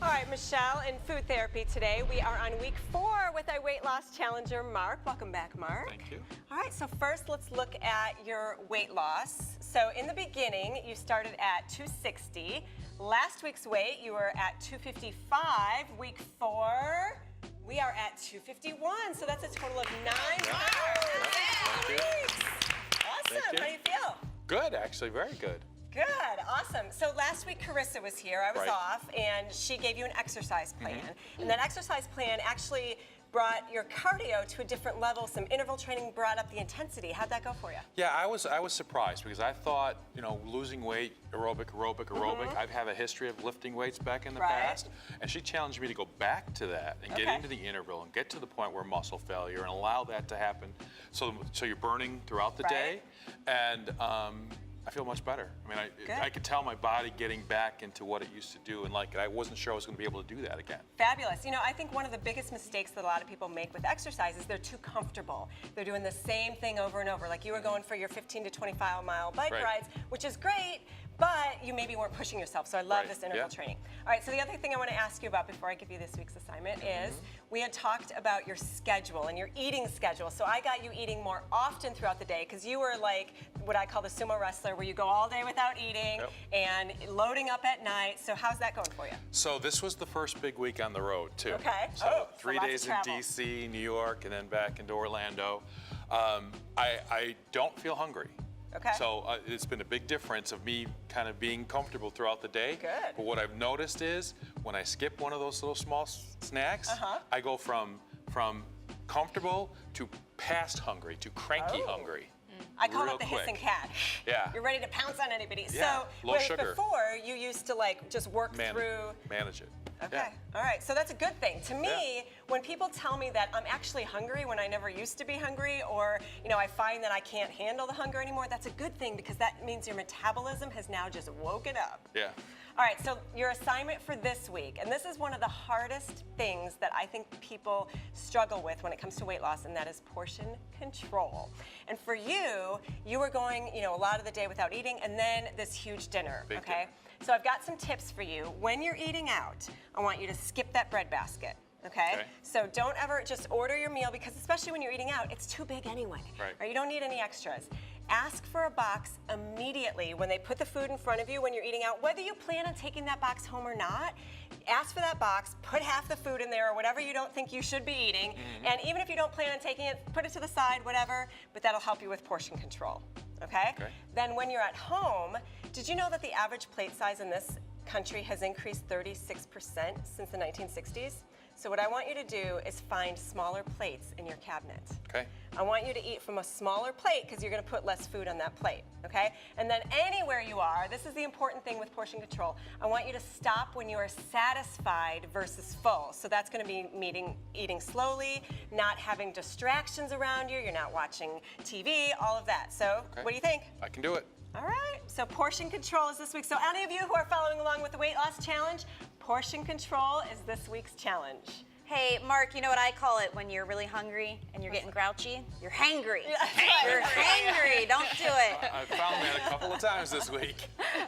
All right, Michelle, in food therapy today, we are on week 4 with our weight loss challenger, Mark. Welcome back, Mark. Thank you. All right, so first let's look at your weight loss. So in the beginning, you started at 260. Last week's weight, you were at 255. Week 4, we are at 251. So that's a total of 9 pounds. Thank you. Awesome. Thank you. How do you feel? Good, actually, very good. Good, awesome. So last week Carissa was here, I was Right. off, and she gave you an exercise plan. And that exercise plan actually brought your cardio to a different level. Some interval training brought up the intensity. How'd that go for you? Yeah, I was surprised because I thought, you know, losing weight, aerobic. I've had a history of lifting weights back in the Right. past, and she challenged me to go back to that and get Okay. into the interval and get to the point where muscle failure and allow that to happen. So you're burning throughout the Right. day, and I feel much better. I mean, Good. I could tell my body getting back into what it used to do, and like I wasn't sure I was going to be able to do that again. Fabulous. You know, I think one of the biggest mistakes that a lot of people make with exercise is they're too comfortable. They're doing the same thing over and over. Like you were going for your 15 to 25-mile bike Right. rides, which is great, but you maybe weren't pushing yourself. So I love Right. this interval Yeah. training. All right, so the other thing I want to ask you about before I give you this week's assignment is we had talked about your schedule and your eating schedule. So I got you eating more often throughout the day because you were like what I call the sumo wrestler, where you go all day without eating Yep. and loading up at night. So how's that going for you? So this was the first big week on the road too. Okay. So So 3 lots of days in travel. DC, New York, and then back into Orlando. I don't feel hungry. Okay. So it's been a big difference of me kind of being comfortable throughout the day. Good. But what I've noticed is when I skip one of those little small snacks, I go from comfortable to past hungry to cranky Oh. hungry. I call Real it the quick. hissing cat. Yeah. You're ready to pounce on anybody. Yeah, So low whereas sugar. before you used to like just work through. Manage it. Okay. Yeah. All right. So that's a good thing. To me, when people tell me that I'm actually hungry when I never used to be hungry, or you know, I find that I can't handle the hunger anymore, that's a good thing because that means your metabolism has now just woken up. Yeah. All right, so your assignment for this week, and this is one of the hardest things that I think people struggle with when it comes to weight loss, and that is portion control. And for you, you were going, you know, a lot of the day without eating, and then this huge dinner, Big okay? dinner. So I've got some tips for you. When you're eating out, I want you to skip that bread basket. Okay? Okay. So don't ever just order your meal because especially when you're eating out, it's too big anyway. Right. Or you don't need any extras. Ask for a box immediately when they put the food in front of you when you're eating out, whether you plan on taking that box home or not. Ask for that box, put half the food in there or whatever you don't think you should be eating. And even if you don't plan on taking it, put it to the side, whatever, but that'll help you with portion control. Okay? Okay. Then when you're at home, did you know that the average plate size in this country has increased 36% since the 1960s? So what I want you to do is find smaller plates in your cabinet. Okay. I want you to eat from a smaller plate because you're going to put less food on that plate, okay? And then anywhere you are, this is the important thing with portion control, I want you to stop when you are satisfied versus full. So that's going to be eating slowly, not having distractions around you, you're not watching TV, all of that. So Okay. what do you think? I can do it. All right, so portion control is this week. So any of you who are following along with the weight loss challenge, portion control is this week's challenge. Hey, Mark, you know what I call it when you're really hungry and you're getting grouchy? You're hangry. Yeah, that's right. You're hangry. Don't do it. I've found that a couple of times this week.